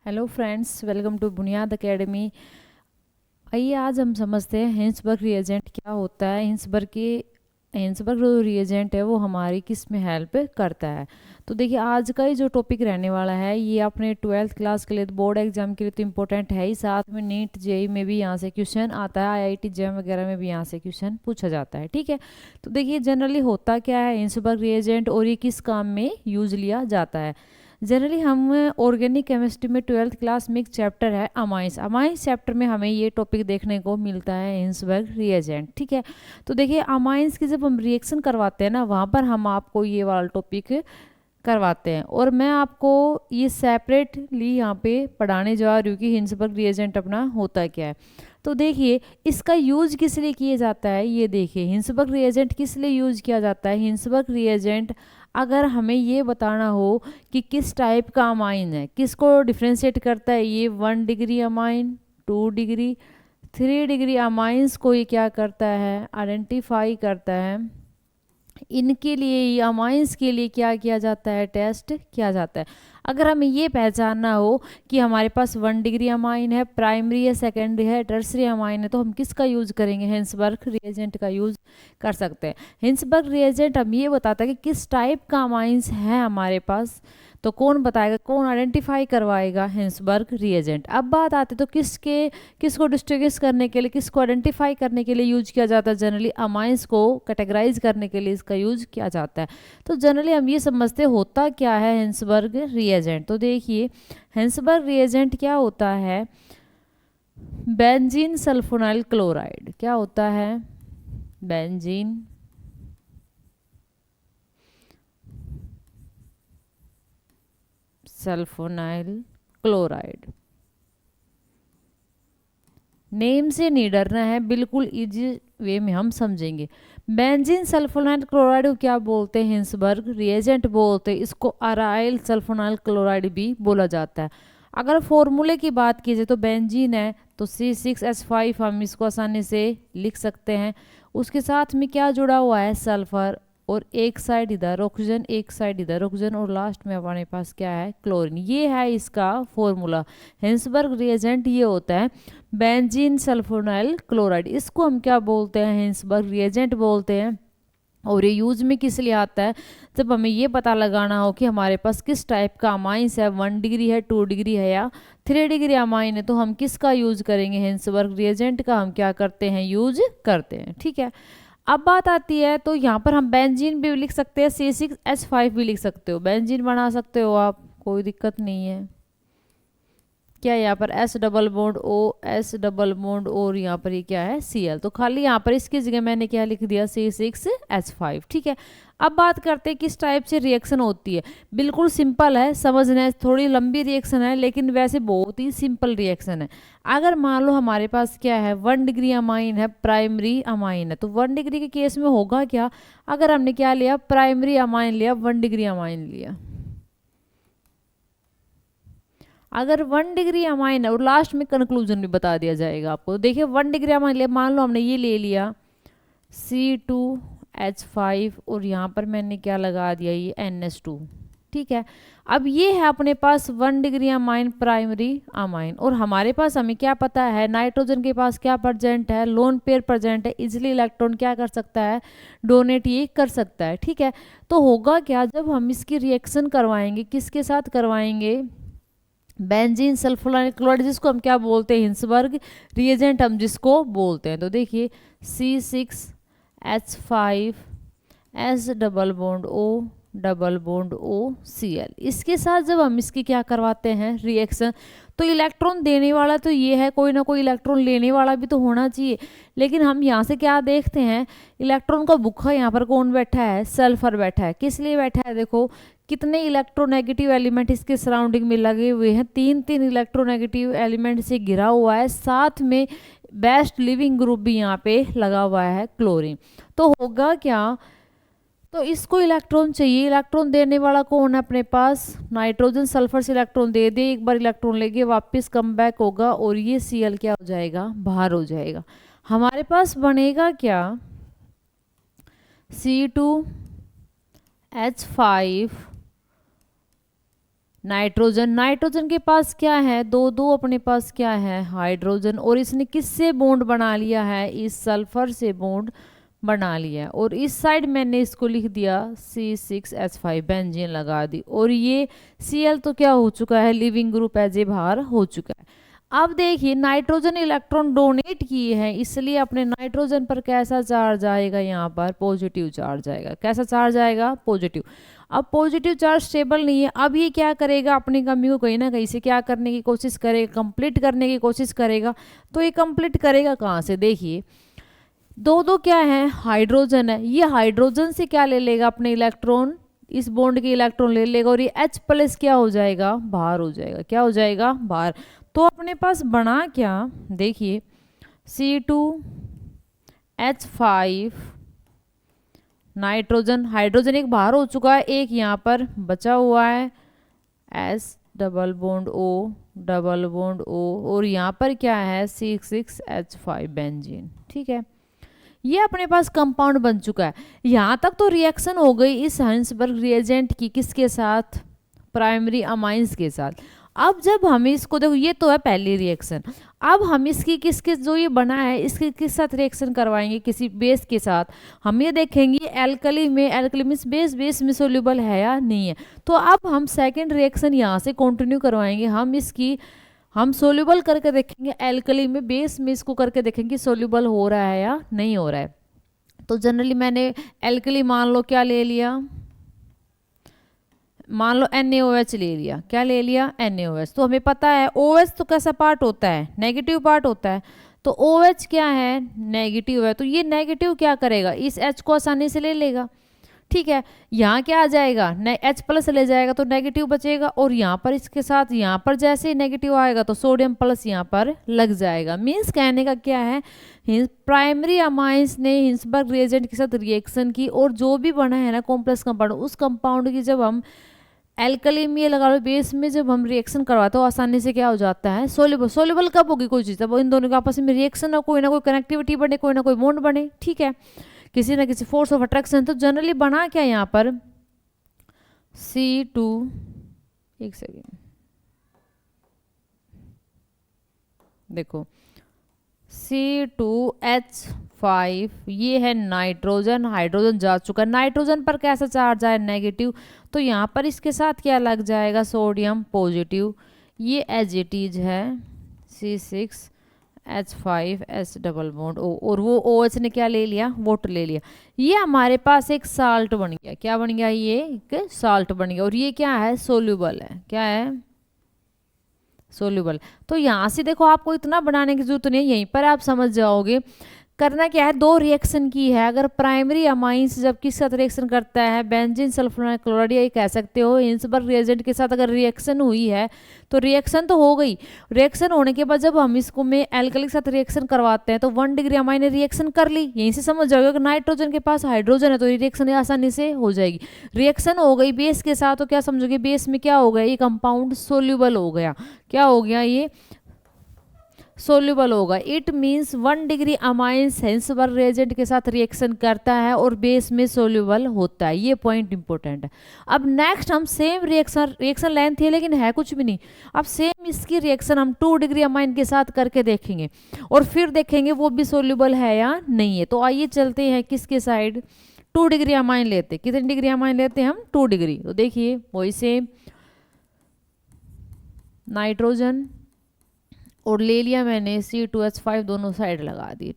Hello friends, welcome to बुनियाद academy. आइए आज हम समझते हैं हिंसबर्ग रिएजेंट क्या होता है। हिंसबर्ग जो रिएजेंट है वो हमारी किस में हेल्प करता है। तो देखिए आज का ही जो टॉपिक रहने वाला है ये अपने 12th क्लास के लिए बोर्ड एग्जाम के लिए तो इम्पोर्टेंट है ही, साथ में नीट जेई में भी यहाँ से क्वेश्चन आता है, आईआईटी जेईई वगैरह में भी यहाँ से क्वेश्चन पूछा जाता है। ठीक है, तो देखिए जनरली होता क्या है हिंसबर्ग रिएजेंट और ये किस काम में यूज लिया जाता है। जनरली हम ऑर्गेनिक केमिस्ट्री में 12th क्लास में एक चैप्टर है अमाइंस चैप्टर में हमें ये टॉपिक देखने को मिलता है हिंसबर्ग रिएजेंट। ठीक है, तो देखिए अमाइंस की जब हम रिएक्शन करवाते हैं ना वहाँ पर हम आपको ये वाला टॉपिक करवाते हैं और मैं आपको ये सेपरेटली यहाँ पे पढ़ाने जा रही हूँ कि हिंसबर्ग रिएजेंट अपना होता क्या है। तो देखिए इसका यूज किस लिए किया जाता है, ये देखिए हिंसबर्ग रिएजेंट किस लिए यूज किया जाता है। हिंसबर्ग रिएजेंट अगर हमें ये बताना हो कि किस टाइप का अमाइन है, किसको डिफ्रेंशिएट करता है, ये 1 degree amine, 2 degree, 3 degree amines को ये क्या करता है, आइडेंटिफाई करता है। इनके लिए ये अमाइंस के लिए क्या किया जाता है, टेस्ट किया जाता है। अगर हमें ये पहचानना हो कि हमारे पास 1 डिग्री अमाइन है, प्राइमरी है, सेकेंडरी है, टर्सरी अमाइन है, तो हम किसका यूज करेंगे, हिंसबर्ग रिएजेंट का यूज कर सकते हैं। हिंसबर्ग रिएजेंट हम ये बताता है कि किस टाइप का अमाइंस है हमारे पास, तो कौन बताएगा, कौन आइडेंटिफाई करवाएगा, हिंसबर्ग रिएजेंट। अब बात आती तो किसको डिस्टिंग्विश करने के लिए, किसको आइडेंटिफाई करने के लिए यूज किया जाता है। जनरली अमाइंस को कैटेगराइज करने के लिए इसका यूज किया जाता है। तो जनरली हम ये समझते होता क्या है हिंसबर्ग रिएजेंट। तो देखिए हिंसबर्ग रिएजेंट क्या होता है, बेंजीन सल्फोनाइल क्लोराइड। क्या होता है, बेंजीन सल्फोनाइल क्लोराइड। नेम से नहीं डरना है, बिल्कुल इजी वे में हम समझेंगे। बेंजीन सल्फोनाइल क्लोराइड को क्या बोलते हैं, हिंसबर्ग रिएजेंट बोलते हैं। इसको अराइल सल्फोनाइल क्लोराइड भी बोला जाता है। अगर फॉर्मूले की बात की जाए तो बेंजीन है तो C6H5 हम इसको आसानी से लिख सकते हैं। उसके साथ में क्या जुड़ा हुआ है, सल्फर, और एक साइड इधर ऑक्सीजन, एक साइड इधर ऑक्सीजन, और लास्ट में हमारे पास क्या है, क्लोरीन। ये है इसका फॉर्मूला। हिंसबर्ग रिएजेंट ये होता है बेंजीन सल्फोनाइल क्लोराइड। इसको हम क्या बोलते हैं, हिंसबर्ग रिएजेंट बोलते हैं। और ये यूज में किस लिए आता है, जब हमें ये पता लगाना हो कि हमारे पास किस टाइप का अमाइंस है, 1 डिग्री है, 2 डिग्री है या 3 डिग्री अमाइन है, तो हम किसका यूज करेंगे, हिंसबर्ग रिएजेंट का हम क्या करते हैं, यूज करते हैं। ठीक है, अब बात आती है तो यहाँ पर हम बेंजीन भी लिख सकते हैं, C6H5 भी लिख सकते हो, बेंजीन बना सकते हो आप, कोई दिक्कत नहीं है। क्या यहाँ पर S double bond O, S double bond और यहाँ पर ये क्या है, Cl। तो खाली यहाँ पर इसकी जगह मैंने क्या लिख दिया, C6H5। ठीक है, अब बात करते हैं किस टाइप से रिएक्शन होती है। बिल्कुल सिंपल है समझना, थोड़ी लंबी रिएक्शन है लेकिन वैसे बहुत ही सिंपल रिएक्शन है। अगर मान लो हमारे पास क्या है, 1 डिग्री अमाइन है, प्राइमरी अमाइन है, तो 1 डिग्री के केस में होगा क्या, अगर हमने क्या लिया, प्राइमरी अमाइन लिया, 1 डिग्री अमाइन लिया। अगर 1 डिग्री अमाइन है, और लास्ट में कंक्लूजन भी बता दिया जाएगा आपको। तो देखिए 1 डिग्री अमाइन लिया, मान लो हमने ये ले लिया C2H5 और यहाँ पर मैंने क्या लगा दिया, ये NH2। ठीक है, अब ये है अपने पास 1 डिग्री अमाइन, प्राइमरी अमाइन, और हमारे पास हमें क्या पता है, नाइट्रोजन के पास क्या प्रेजेंट है, लोन पेयर प्रेजेंट है, इजिली इलेक्ट्रॉन क्या कर सकता है, डोनेट ये कर सकता है। ठीक है, तो होगा क्या, जब हम इसकी रिएक्शन करवाएंगे, किसके साथ करवाएंगे, बेंजीन सल्फोनाइल क्लोराइड, जिसको हम क्या बोलते हैं, हिंसबर्ग रिएजेंट हम जिसको बोलते हैं। तो देखिए C6H5 S double bond O double bond O Cl, इसके साथ जब हम इसकी क्या करवाते हैं, रिएक्शन, तो इलेक्ट्रॉन देने वाला तो ये है, कोई ना कोई इलेक्ट्रॉन लेने वाला भी तो होना चाहिए। लेकिन हम यहाँ से क्या देखते हैं, इलेक्ट्रॉन का भूखा यहाँ पर कौन बैठा है, सल्फर बैठा है। किस लिए बैठा है, देखो कितने इलेक्ट्रोनेगेटिव एलिमेंट इसके सराउंडिंग में लगे हुए हैं, 3 इलेक्ट्रोनेगेटिव एलिमेंट से घिरा हुआ है, साथ में बेस्ट लिविंग ग्रुप भी यहाँ पे लगा हुआ है, क्लोरीन। तो होगा क्या, तो इसको इलेक्ट्रॉन चाहिए, इलेक्ट्रॉन देने वाला कौन है अपने पास, नाइट्रोजन, सल्फर से इलेक्ट्रॉन दे दे, एक बार इलेक्ट्रॉन लेके वापस कम बैक होगा और ये Cl क्या हो जाएगा, बाहर हो जाएगा। हमारे पास बनेगा क्या, C2H5 नाइट्रोजन, नाइट्रोजन के पास क्या है, दो दो अपने पास क्या है, हाइड्रोजन, और इसने किससे बॉन्ड बना लिया है, इस सल्फर से बॉन्ड बना लिया है। और इस साइड मैंने इसको लिख दिया C6H5 बेंजीन लगा दी, और ये Cl तो क्या हो चुका है, लिविंग ग्रुप एज ए बाहर हो चुका है। अब देखिए नाइट्रोजन इलेक्ट्रॉन डोनेट किए हैं, इसलिए अपने नाइट्रोजन पर कैसा चार्ज आएगा, यहाँ पर पॉजिटिव चार्ज आएगा। कैसा चार्ज आएगा, पॉजिटिव। अब पॉजिटिव चार्ज स्टेबल नहीं है, अब ये क्या करेगा, अपनी कमी को कहीं ना कहीं से क्या करने की कोशिश करेगा, कंप्लीट करने की कोशिश करेगा। तो ये कंप्लीट करेगा कहाँ से, देखिए दो दो क्या है, हाइड्रोजन है, ये हाइड्रोजन से क्या ले लेगा, अपने इलेक्ट्रॉन, इस बॉन्ड के इलेक्ट्रॉन ले लेगा, और ये H+ क्या हो जाएगा, बाहर हो जाएगा। क्या हो जाएगा, बाहर। तो अपने पास बना क्या, देखिए C2H5 नाइट्रोजन, हाइड्रोजन एक बाहर हो चुका है, एक यहाँ पर बचा हुआ है S double bond O double bond O, और यहाँ पर क्या है C6H5 बेंजीन। ठीक है, ये अपने पास कंपाउंड बन चुका है। यहाँ तक तो रिएक्शन हो गई इस हाइंसबर्ग रिएजेंट की, किसके साथ, प्राइमरी अमाइंस के साथ। अब जब हम इसको देखो, ये तो है पहली रिएक्शन, अब हम इसकी किसके, जो ये बना है इसके किस साथ रिएक्शन करवाएंगे, किसी बेस के साथ। हम ये देखेंगे एल्कली में, एल्कली मींस बेस, बेस में सोल्यूबल है या नहीं है। तो अब हम सेकंड रिएक्शन यहाँ से कंटिन्यू करवाएंगे, हम सोल्यूबल करके देखेंगे एल्कली में, बेस में इसको करके देखेंगे सोल्यूबल हो रहा है या नहीं हो रहा है। तो जनरली मैंने एल्कली मान लो क्या ले लिया, मान लो NaOH ले लिया, क्या ले लिया, NaOH। तो हमें पता है OH तो कैसा पार्ट होता है, नेगेटिव पार्ट होता है, तो OH क्या है, नेगेटिव है, तो ये नेगेटिव क्या करेगा, इस H को आसानी से ले लेगा। ठीक है, यहाँ क्या आ जाएगा, H+ ले जाएगा तो नेगेटिव बचेगा, और यहाँ पर इसके साथ यहाँ पर जैसे ही नेगेटिव आएगा तो सोडियम प्लस यहाँ पर लग जाएगा। मीन्स कहने का क्या है, प्राइमरी अमाइंस ने हिंसबर्ग रिएजेंट के साथ रिएक्शन की, और जो भी बना है ना कॉम्प्लेक्स कंपाउंड, उस कंपाउंड की जब हम एल्कली में लगा लो, बेस में जब हम रिएक्शन करवाते हो आसानी से क्या हो जाता है, सोल्यूबल। सोल्यूबल कब होगी कोई चीज़, तब इन दोनों के आपस में रिएक्शन हो, कोई ना कोई कनेक्टिविटी बने, कोई ना कोई बॉन्ड बने। ठीक है, किसी ना किसी फोर्स ऑफ अट्रैक्शन। तो जनरली बना क्या यहाँ पर C2, एक सेकेंड देखो C2H5, ये है नाइट्रोजन, हाइड्रोजन जा चुका है, नाइट्रोजन पर कैसा चार्ज आया, नेगेटिव। तो यहाँ पर इसके साथ क्या लग जाएगा, सोडियम पॉजिटिव। ये एज इट इज है C6H5 S double bond O, और वो OH ने क्या ले लिया, वाटर ले लिया। ये हमारे पास एक साल्ट बन गया, क्या बन गया, ये एक साल्ट बन गया, और ये क्या है, सोल्यूबल है। क्या है, सोल्यूबल। तो यहाँ से देखो आपको इतना बनाने की जरूरत नहीं है, यहीं पर आप समझ जाओगे। करना क्या है, दो रिएक्शन की है, अगर प्राइमरी अमाइंस जब किस साथ रिएक्शन करता है, बेंजीन सल्फोनाइल क्लोराइड, ये कह सकते हो हिंसबर्ग रिएजेंट के साथ अगर रिएक्शन हुई है तो रिएक्शन तो हो गई। रिएक्शन होने के बाद जब हम इसको में एल्कली के साथ रिएक्शन करवाते हैं तो 1 डिग्री अमाइन ने रिएक्शन कर ली, यहीं से समझ जाओगे कि नाइट्रोजन के पास हाइड्रोजन है तो रिएक्शन आसानी से हो जाएगी। रिएक्शन हो गई बेस के साथ, तो क्या समझोगे, बेस में क्या हो गया, ये कंपाउंड सोल्यूबल हो गया। क्या हो गया, ये सोल्यूबल होगा। It means 1 degree amines Hinsberg reagent के साथ रिएक्शन करता है और बेस में सोल्यूबल होता है, ये पॉइंट इंपॉर्टेंट है। अब नेक्स्ट हम सेम रिएक्शन लेंथ है लेकिन है कुछ भी नहीं। अब सेम इसकी रिएक्शन हम 2 डिग्री अमाइन के साथ करके देखेंगे और फिर देखेंगे वो भी सोल्यूबल है या नहीं है। तो आइए चलते हैं किसके साइड, 2 डिग्री अमाइन लेते हैं। कितने डिग्री अमाइन लेते हैं हम, 2 डिग्री। तो देखिए वही सेम नाइट्रोजन और ले लिया मैंने C2H5, दोनों साइड लगा दी।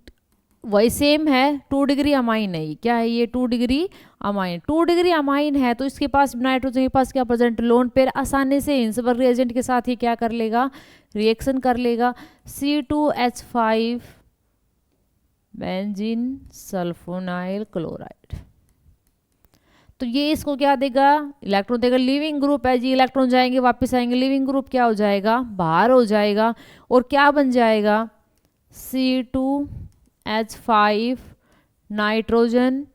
वही सेम है, 2 डिग्री अमाइन है। क्या है ये, 2 डिग्री अमाइन। 2 डिग्री अमाइन है तो इसके पास नाइट्रोजन के पास क्या प्रेजेंट, लोन पेयर, आसानी से हिंसबर्ग रिएजेंट के साथ ही क्या कर लेगा, रिएक्शन कर लेगा। C2H5 बेंजीन सल्फोनाइल क्लोराइड, तो ये इसको क्या देगा, इलेक्ट्रॉन देगा। लिविंग ग्रुप है जी, इलेक्ट्रॉन जाएंगे वापस आएंगे, लिविंग ग्रुप क्या हो जाएगा, बाहर हो जाएगा और क्या बन जाएगा, C2H5 नाइट्रोजन,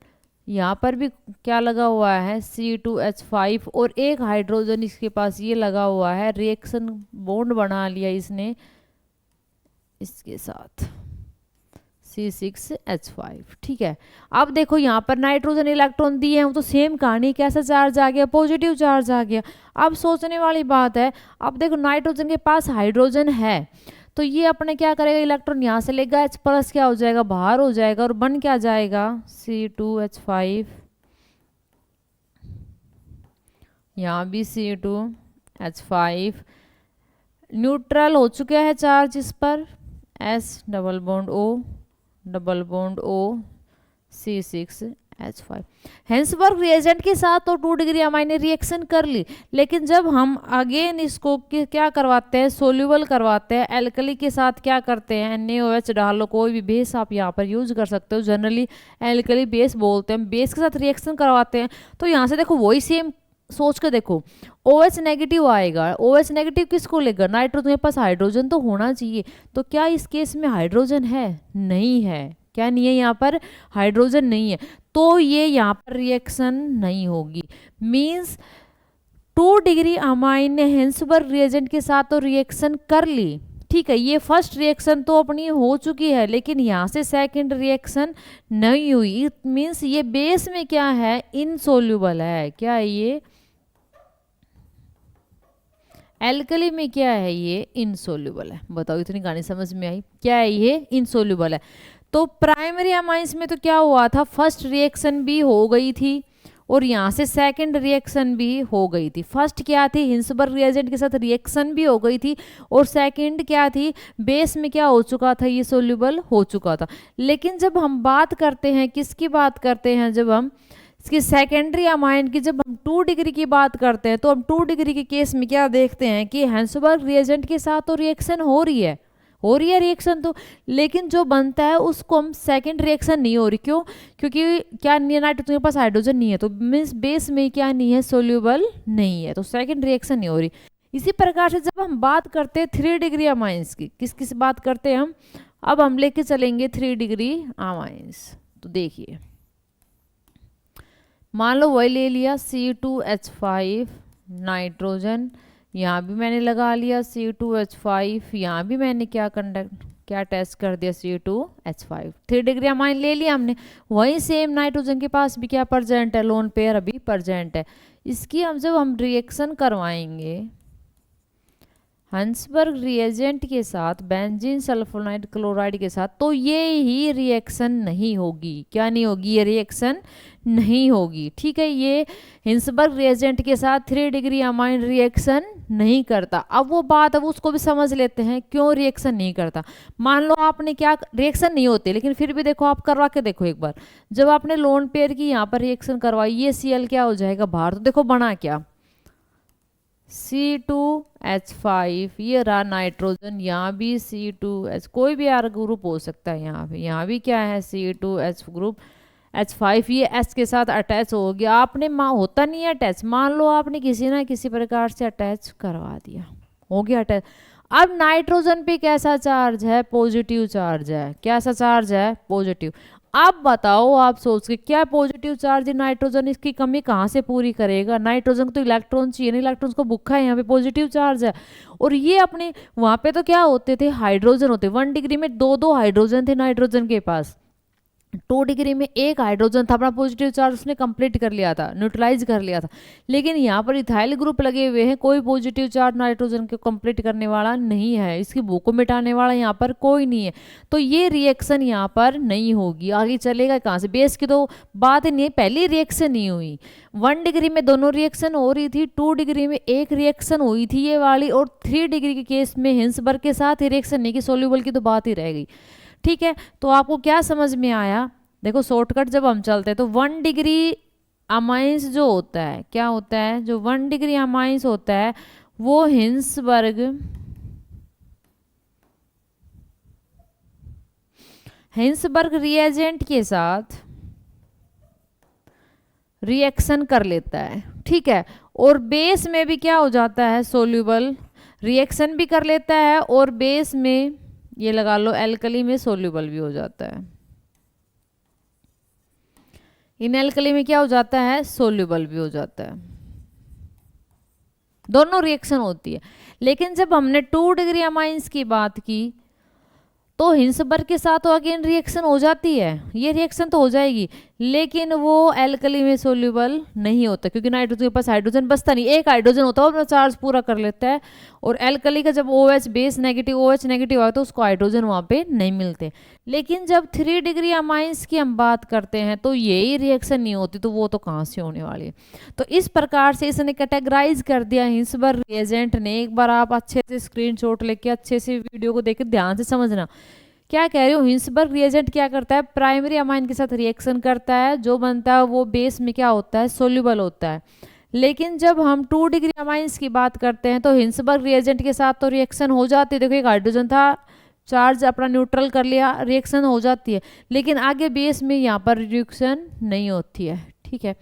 यहाँ पर भी क्या लगा हुआ है, C2H5 और एक हाइड्रोजन इसके पास ये लगा हुआ है, रिएक्शन बॉन्ड बना लिया इसने इसके साथ C6H5। ठीक है, अब देखो यहाँ पर नाइट्रोजन इलेक्ट्रॉन दिए हैं तो सेम कहानी, कैसा चार्ज आ गया, पॉजिटिव चार्ज आ गया। अब सोचने वाली बात है, अब देखो नाइट्रोजन के पास हाइड्रोजन है तो ये अपने क्या करेगा, इलेक्ट्रॉन यहाँ से लेगा, H प्लस क्या हो जाएगा, बाहर हो जाएगा और बन क्या जाएगा, C2H5। यहाँ भी C2H5, न्यूट्रल हो चुका है चार्ज इस पर, S double bond O C6H5। Hinsberg reagent के साथ तो 2 डिग्री अमाइन ने रिएक्शन कर ली, लेकिन जब हम अगेन इसको क्या करवाते हैं, सोल्यूबल करवाते हैं, एल्कली के साथ क्या करते हैं, NaOH डालो, कोई भी बेस आप यहाँ पर यूज कर सकते हो, जनरली एल्कली बेस बोलते हैं, बेस के साथ रिएक्शन करवाते हैं। तो यहाँ से देखो वही सेम सोच कर देखो, OH नेगेटिव आएगा, OH नेगेटिव किसको लेगा, नाइट्रोजन के पास हाइड्रोजन तो होना चाहिए, तो क्या इस केस में हाइड्रोजन है, नहीं है, क्या नहीं है, यहाँ पर हाइड्रोजन नहीं है, तो ये यहाँ पर रिएक्शन नहीं होगी। मींस 2 डिग्री अमाइन ने हेंसबर्ग रिएजेंट के साथ तो रिएक्शन कर ली, ठीक है, ये फर्स्ट रिएक्शन तो अपनी हो चुकी है, लेकिन यहाँ से सेकंड रिएक्शन नहीं हुई। मींस ये बेस में क्या है, इनसोल्यूबल है, क्या है ये, एल्कली में क्या है, ये इनसोल्यूबल है। बताओ इतनी कहानी समझ में आई, क्या है ये, इनसोल्यूबल है। तो प्राइमरी अमाइंस में तो क्या हुआ था, फर्स्ट रिएक्शन भी हो गई थी और यहाँ से सेकंड रिएक्शन भी हो गई थी। फर्स्ट क्या थी, हिंसबर्ग रिएजेंट के साथ रिएक्शन भी हो गई थी, और सेकंड क्या थी, बेस में क्या हो चुका था, ये सोल्यूबल हो चुका था। लेकिन जब हम बात करते हैं, किसकी बात करते हैं, जब हम इसकी सेकेंडरी अमाइन की, जब हम 2 डिग्री की बात करते हैं, तो हम 2 डिग्री के केस में क्या देखते हैं कि हेंसबर्ग रिएजेंट के साथ तो रिएक्शन हो रही है रिएक्शन तो, लेकिन जो बनता है उसको हम सेकंड रिएक्शन नहीं हो रही, क्यों, क्योंकि क्या नहीं है, नाइट्रोजन के पास हाइड्रोजन नहीं है, तो मींस बेस में क्या नहीं है, सोल्यूबल नहीं है, तो सेकंड रिएक्शन नहीं हो रही। इसी प्रकार से जब हम बात करते हैं 3 डिग्री अमाइंस की, किस बात करते हैं हम, अब हम लेके चलेंगे 3 डिग्री अमाइंस। तो देखिए, मान लो वही ले लिया C2H5 नाइट्रोजन, यहाँ भी मैंने लगा लिया C2H5, यहाँ भी मैंने क्या टेस्ट कर दिया, C2H5, 3 डिग्री अमाइन ले लिया हमने। वहीं सेम नाइट्रोजन के पास भी क्या प्रेजेंट है, लोन पेयर अभी प्रेजेंट है। इसकी जब हम रिएक्शन करवाएंगे हेंसबर्ग रिएजेंट के साथ, बेंजीन सल्फोनाइड क्लोराइड के साथ, तो ये ही रिएक्शन नहीं होगी, क्या नहीं होगी, ये रिएक्शन नहीं होगी, ठीक है। ये हिंसबर्ग रिएजेंट के साथ 3 डिग्री अमाइन रिएक्शन नहीं करता। अब वो बात, अब उसको भी समझ लेते हैं क्यों रिएक्शन नहीं करता। मान लो आपने क्या, रिएक्शन नहीं होते लेकिन फिर भी देखो, आप करवा के देखो एक बार, जब आपने लोन पेयर की यहाँ पर रिएक्शन करवाई, ये Cl क्या हो जाएगा बाहर, तो देखो बना क्या, C2H5, ये रहा नाइट्रोजन, यहाँ भी C2H, कोई भी यार ग्रुप हो सकता है, यहाँ भी क्या है, C2H ग्रुप H5, ये H के साथ अटैच हो गया। आपने होता नहीं है अटैच, मान लो आपने किसी ना किसी प्रकार से अटैच करवा दिया, हो गया अटैच। अब नाइट्रोजन पे कैसा चार्ज है, पॉजिटिव चार्ज है, कैसा चार्ज है, पॉजिटिव। अब बताओ, आप सोच के, क्या पॉजिटिव चार्ज नाइट्रोजन इसकी कमी कहाँ से पूरी करेगा, नाइट्रोजन को तो इलेक्ट्रॉन चाहिए ना, इलेक्ट्रॉन को भूखा है, यहाँ पे पॉजिटिव चार्ज है। और ये अपने वहाँ पे तो क्या होते थे, हाइड्रोजन होते, 1 डिग्री में 2 हाइड्रोजन थे नाइट्रोजन के पास, 2 डिग्री में 1 हाइड्रोजन था, अपना पॉजिटिव चार्ज उसने कंप्लीट कर लिया था, न्यूट्रलाइज कर लिया था। लेकिन यहाँ पर इथाइल ग्रुप लगे हुए हैं, कोई पॉजिटिव चार्ज नाइट्रोजन को कंप्लीट करने वाला नहीं है, इसकी भूख को मिटाने वाला यहाँ पर कोई नहीं है, तो ये रिएक्शन यहाँ पर नहीं होगी। आगे चलेगा कहाँ से, बेस की तो बात नहीं है, पहली रिएक्शन नहीं हुई। 1 डिग्री में दोनों रिएक्शन हो रही थी, 2 डिग्री में 1 रिएक्शन हुई थी ये वाली, और 3 डिग्री के केस में हिंसबर्ग के साथ ही रिएक्शन नहीं की, सोल्यूबल की तो बात ही रह गई, ठीक है। तो आपको क्या समझ में आया, देखो शॉर्टकट जब हम चलते हैं तो 1 डिग्री अमाइंस जो होता है, क्या होता है, जो 1 डिग्री अमाइंस होता है वो हिंसबर्ग रिएजेंट के साथ रिएक्शन कर लेता है, ठीक है, और बेस में भी क्या हो जाता है, सोल्यूबल, रिएक्शन भी कर लेता है और बेस में ये लगा लो एल्कली में सोल्यूबल भी हो जाता है। इन एल्कली में क्या हो जाता है, सोल्यूबल भी हो जाता है, दोनों रिएक्शन होती है। लेकिन जब हमने 2 डिग्री अमाइंस की बात की तो हिंसबर्ग के साथ तो अगेन रिएक्शन हो जाती है, ये रिएक्शन तो हो जाएगी, लेकिन वो एल्कली में सोल्यूबल नहीं होता, क्योंकि नाइट्रोजन के पास हाइड्रोजन बचता नहीं, एक हाइड्रोजन होता है, अपना चार्ज पूरा कर लेता है। और एल्कली का जब OH base negative, OH negative आता है तो उसको हाइड्रोजन वहाँ पे नहीं मिलते। लेकिन जब 3 डिग्री अमाइंस की हम बात करते हैं तो यही रिएक्शन नहीं होती, तो वो तो कहाँ से होने वाली है। तो इस प्रकार से इसने कैटेगराइज कर दिया हिंसबर्ग रिएजेंट ने। एक बार आप अच्छे से स्क्रीनशॉट लेके अच्छे से वीडियो को देख के ध्यान से समझना क्या कह रही हूँ। हिंसबर्ग रिएजेंट क्या करता है, प्राइमरी अमाइन के साथ रिएक्शन करता है, जो बनता है वो बेस में क्या होता है, सोल्यूबल होता है। लेकिन जब हम 2 डिग्री अमाइंस की बात करते हैं तो हिंसबर्ग रिएजेंट के साथ तो रिएक्शन हो जाती है, देखो एक हाइड्रोजन था, चार्ज अपना न्यूट्रल कर लिया, रिएक्शन हो जाती है, लेकिन आगे बेस में यहाँ पर रिएक्शन नहीं होती है, ठीक है।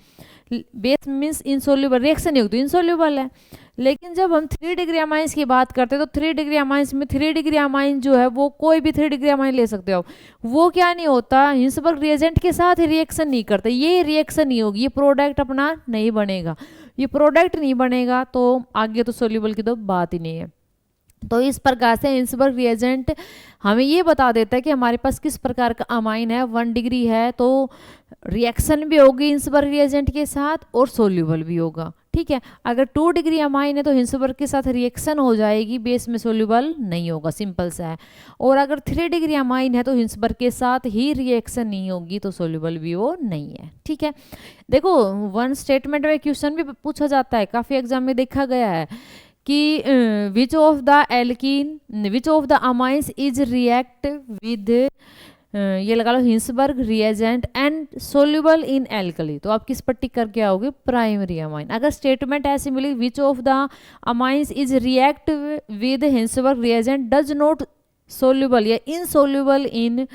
बेस मीन्स इनसोल्यूबल, रिएक्शन नहीं होती, इनसोल्यूबल है। लेकिन जब हम 3 डिग्री अमाइंस की बात करते हैं तो 3 डिग्री अमाइंस में 3 डिग्री अमाइन जो है वो कोई भी 3 डिग्री अमाइन ले सकते हो, वो क्या नहीं होता, हिंसबर्ग रिएजेंट के साथ ही रिएक्शन नहीं करता, ये रिएक्शन नहीं होगी, ये प्रोडक्ट अपना नहीं बनेगा, ये प्रोडक्ट नहीं बनेगा तो आगे तो सोल्यूबल की तो बात ही नहीं है। तो इस प्रकार से हिंसबर्ग रिएजेंट हमें ये बता देता है कि हमारे पास किस प्रकार का अमाइन है। 1 डिग्री है तो रिएक्शन भी होगी हिंसबर्ग रिएजेंट के साथ और सोल्यूबल भी होगा, ठीक है। अगर 2 डिग्री अमाइन है तो हिंसबर्ग के साथ रिएक्शन हो जाएगी, बेस में सोल्यूबल नहीं होगा, सिंपल सा है। और अगर 3 डिग्री अमाइन है तो हिंसबर्ग के साथ ही रिएक्शन नहीं होगी, तो सोल्यूबल भी वो नहीं है, ठीक है। देखो 1 स्टेटमेंट में क्वेश्चन भी पूछा जाता है, काफ़ी एग्जाम में देखा गया है कि which of the alkene, which of the amines is react with, ये लगा लो Hinsberg reagent and soluble in alkali, तो आप किस पर टिक करके आओगे, प्राइमरी अमाइन। अगर स्टेटमेंट ऐसी मिली which of the amines is react with Hinsberg reagent does not soluble या इनसोल्यूबल इन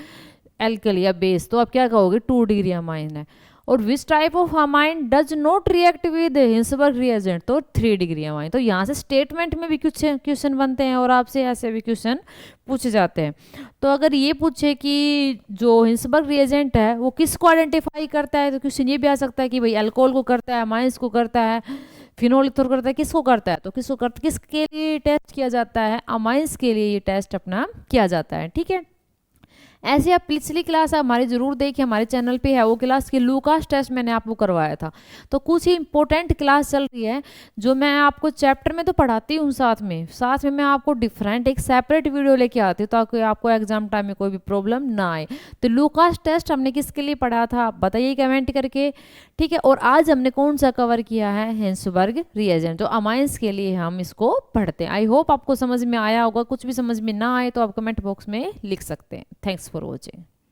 एल्कली या बेस, तो आप क्या कहोगे, 2 डिग्री अमाइन है। और which type of amine does not react with Hinsberg reagent, तो 3 डिग्री अमाइन। तो यहाँ से स्टेटमेंट में भी कुछ क्वेश्चन बनते हैं और आपसे ऐसे भी क्वेश्चन पूछे जाते हैं। तो अगर ये पूछे कि जो हिंसबर्ग रिएजेंट है वो किसको आइडेंटिफाई करता है, तो क्वेश्चन ये भी आ सकता है कि भाई अल्कोहल को करता है, अमाइंस को करता है, फिनोल इथर करता है, किसको करता है, तो किसको करता, किसके लिए टेस्ट किया जाता है, अमाइंस के लिए ये टेस्ट अपना किया जाता है, ठीक है। ऐसे आप पिछली क्लास हमारी जरूर देखिए, हमारे चैनल पे है वो क्लास की लूकास टेस्ट मैंने आपको करवाया था। तो कुछ ही इंपॉर्टेंट क्लास चल रही है जो मैं आपको चैप्टर में तो पढ़ाती हूँ, साथ में मैं आपको डिफरेंट एक सेपरेट वीडियो लेके आती हूँ ताकि आपको एग्जाम टाइम में कोई भी प्रॉब्लम ना आए। तो लूकास टेस्ट हमने किसके लिए पढ़ा था बताइए कमेंट करके, ठीक है। और आज हमने कौन सा कवर किया है, हिंसबर्ग रिएजेंट, जो अमाइंस के लिए हम इसको पढ़ते हैं। आई होप आपको समझ में आया होगा, कुछ भी समझ में ना आए तो आप कमेंट बॉक्स में लिख सकते हैं। Thanks for watching.